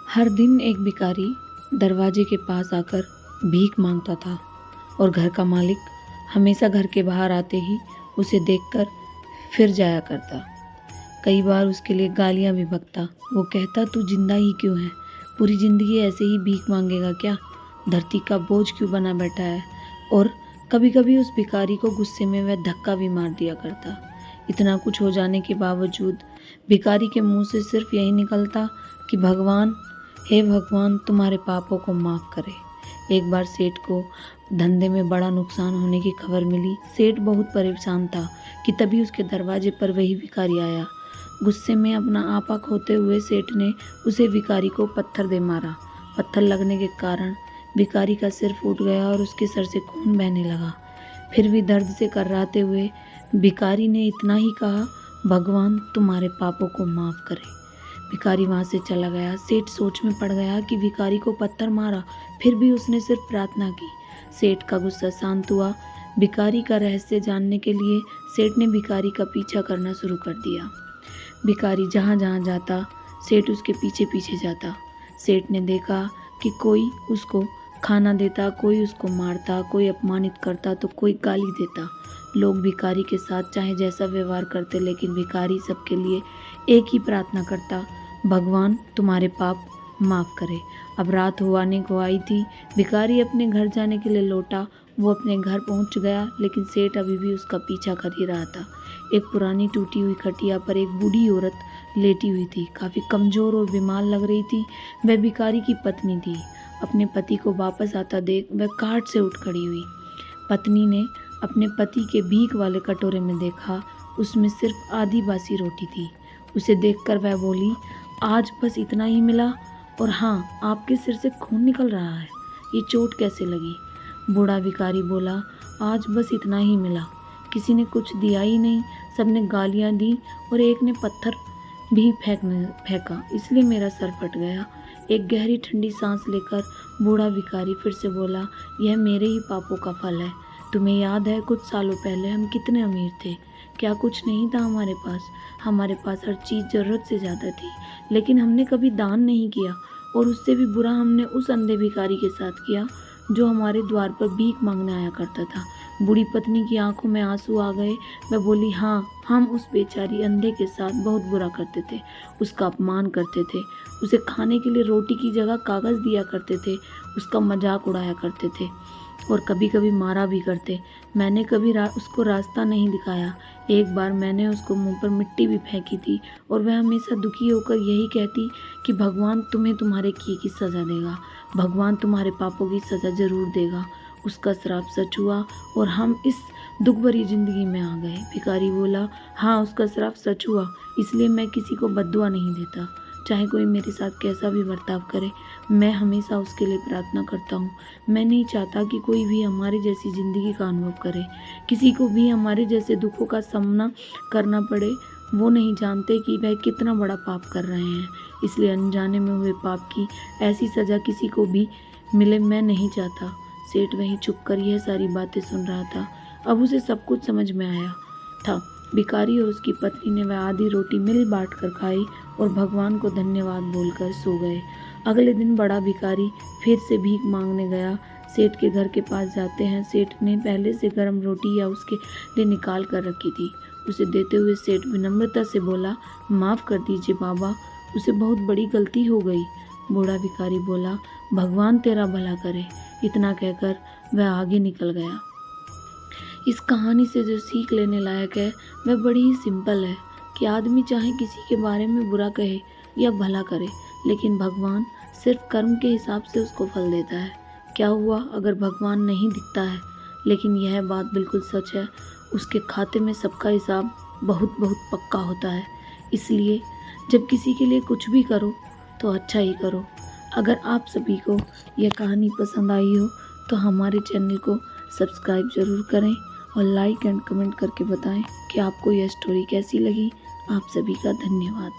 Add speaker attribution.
Speaker 1: हर दिन एक भिखारी दरवाजे के पास आकर भीख मांगता था और घर का मालिक हमेशा घर के बाहर आते ही उसे देखकर फिर जाया करता। कई बार उसके लिए गालियां भी बकता। वो कहता, तू जिंदा ही क्यों है? पूरी ज़िंदगी ऐसे ही भीख मांगेगा क्या? धरती का बोझ क्यों बना बैठा है? और कभी कभी उस भिखारी को गुस्से में वह धक्का भी मार दिया करता। इतना कुछ हो जाने के बावजूद भिखारी के मुंह से सिर्फ यही निकलता कि भगवान, हे भगवान, तुम्हारे पापों को माफ़ करे। एक बार सेठ को धंधे में बड़ा नुकसान होने की खबर मिली। सेठ बहुत परेशान था कि तभी उसके दरवाजे पर वही भिखारी आया। गुस्से में अपना आपा खोते हुए सेठ ने उसे भिखारी को पत्थर दे मारा। पत्थर लगने के कारण भिखारी का सिर फूट गया और उसके सर से खून बहने लगा। फिर भी दर्द से कर्राते हुए भिखारी ने इतना ही कहा, भगवान तुम्हारे पापों को माफ़ करे। भिखारी वहाँ से चला गया। सेठ सोच में पड़ गया कि भिखारी को पत्थर मारा, फिर भी उसने सिर्फ प्रार्थना की। सेठ का गुस्सा शांत हुआ। भिखारी का रहस्य जानने के लिए सेठ ने भिखारी का पीछा करना शुरू कर दिया। भिखारी जहाँ जहाँ जाता, सेठ उसके पीछे पीछे जाता। सेठ ने देखा कि कोई उसको खाना देता, कोई उसको मारता, कोई अपमानित करता तो कोई गाली देता। लोग भिखारी के साथ चाहे जैसा व्यवहार करते, लेकिन भिखारी सबके लिए एक ही प्रार्थना करता, भगवान तुम्हारे पाप माफ़ करे। अब रात होने को आई थी। भिखारी अपने घर जाने के लिए लौटा। वो अपने घर पहुंच गया, लेकिन सेठ अभी भी उसका पीछा कर ही रहा था। एक पुरानी टूटी हुई खटिया पर एक बूढ़ी औरत लेटी हुई थी। काफ़ी कमज़ोर और बीमार लग रही थी। वह भिखारी की पत्नी थी। अपने पति को वापस आता देख वह काठ से उठ खड़ी हुई। पत्नी ने अपने पति के भीख वाले कटोरे में देखा, उसमें सिर्फ आधी बासी रोटी थी। उसे देखकर वह बोली, आज बस इतना ही मिला? और हाँ, आपके सिर से खून निकल रहा है, ये चोट कैसे लगी? बूढ़ा भिखारी बोला, आज बस इतना ही मिला। किसी ने कुछ दिया ही नहीं, सबने गालियाँ दी और एक ने पत्थर भी फेंका, इसलिए मेरा सर फट गया। एक गहरी ठंडी सांस लेकर बूढ़ा भिखारी फिर से बोला, यह मेरे ही पापों का फल है। तुम्हें याद है कुछ सालों पहले हम कितने अमीर थे? क्या कुछ नहीं था हमारे पास? हमारे पास हर चीज़ ज़रूरत से ज़्यादा थी, लेकिन हमने कभी दान नहीं किया। और उससे भी बुरा हमने उस अंधे भिखारी के साथ किया जो हमारे द्वार पर भीख मांगने आया करता था। बूढ़ी पत्नी की आंखों में आंसू आ गए। वह बोली, हाँ, हम उस बेचारी अंधे के साथ बहुत बुरा करते थे, उसका अपमान करते थे, उसे खाने के लिए रोटी की जगह कागज़ दिया करते थे, उसका मजाक उड़ाया करते थे और कभी कभी मारा भी करते। मैंने कभी उसको रास्ता नहीं दिखाया। एक बार मैंने उसको मुंह पर मिट्टी भी फेंकी थी और वह हमेशा दुखी होकर यही कहती कि भगवान तुम्हें तुम्हारे किए की सज़ा देगा, भगवान तुम्हारे पापों की सज़ा ज़रूर देगा। उसका श्राप सच हुआ और हम इस दुख भरी ज़िंदगी में आ गए। भिखारी बोला, हाँ, उसका श्राप सच हुआ, इसलिए मैं किसी को बद्दुआ नहीं देता। चाहे कोई मेरे साथ कैसा भी बर्ताव करे, मैं हमेशा उसके लिए प्रार्थना करता हूँ। मैं नहीं चाहता कि कोई भी हमारे जैसी ज़िंदगी का अनुभव करे, किसी को भी हमारे जैसे दुखों का सामना करना पड़े। वो नहीं जानते कि वह कितना बड़ा पाप कर रहे हैं, इसलिए अनजाने में हुए पाप की ऐसी सज़ा किसी को भी मिले मैं नहीं चाहता। सेठ वहीं चुप कर यह सारी बातें सुन रहा था। अब उसे सब कुछ समझ में आया था। भिखारी और उसकी पत्नी ने वह आधी रोटी मिल बांट कर खाई और भगवान को धन्यवाद बोलकर सो गए। अगले दिन बड़ा भिखारी फिर से भीख मांगने गया। सेठ के घर के पास जाते हैं। सेठ ने पहले से गर्म रोटी या उसके लिए निकाल कर रखी थी। उसे देते हुए सेठ विनम्रता से बोला, माफ़ कर दीजिए बाबा, उसे बहुत बड़ी गलती हो गई। बूढ़ा भिखारी बोला, भगवान तेरा भला करे। इतना कहकर वह आगे निकल गया। इस कहानी से जो सीख लेने लायक है वह बड़ी ही सिंपल है कि आदमी चाहे किसी के बारे में बुरा कहे या भला करे, लेकिन भगवान सिर्फ कर्म के हिसाब से उसको फल देता है। क्या हुआ अगर भगवान नहीं दिखता है, लेकिन यह बात बिल्कुल सच है, उसके खाते में सबका हिसाब बहुत बहुत पक्का होता है। इसलिए जब किसी के लिए कुछ भी करो तो अच्छा ही करो। अगर आप सभी को यह कहानी पसंद आई हो तो हमारे चैनल को सब्सक्राइब ज़रूर करें और लाइक एंड कमेंट करके बताएं कि आपको यह स्टोरी कैसी लगी। आप सभी का धन्यवाद।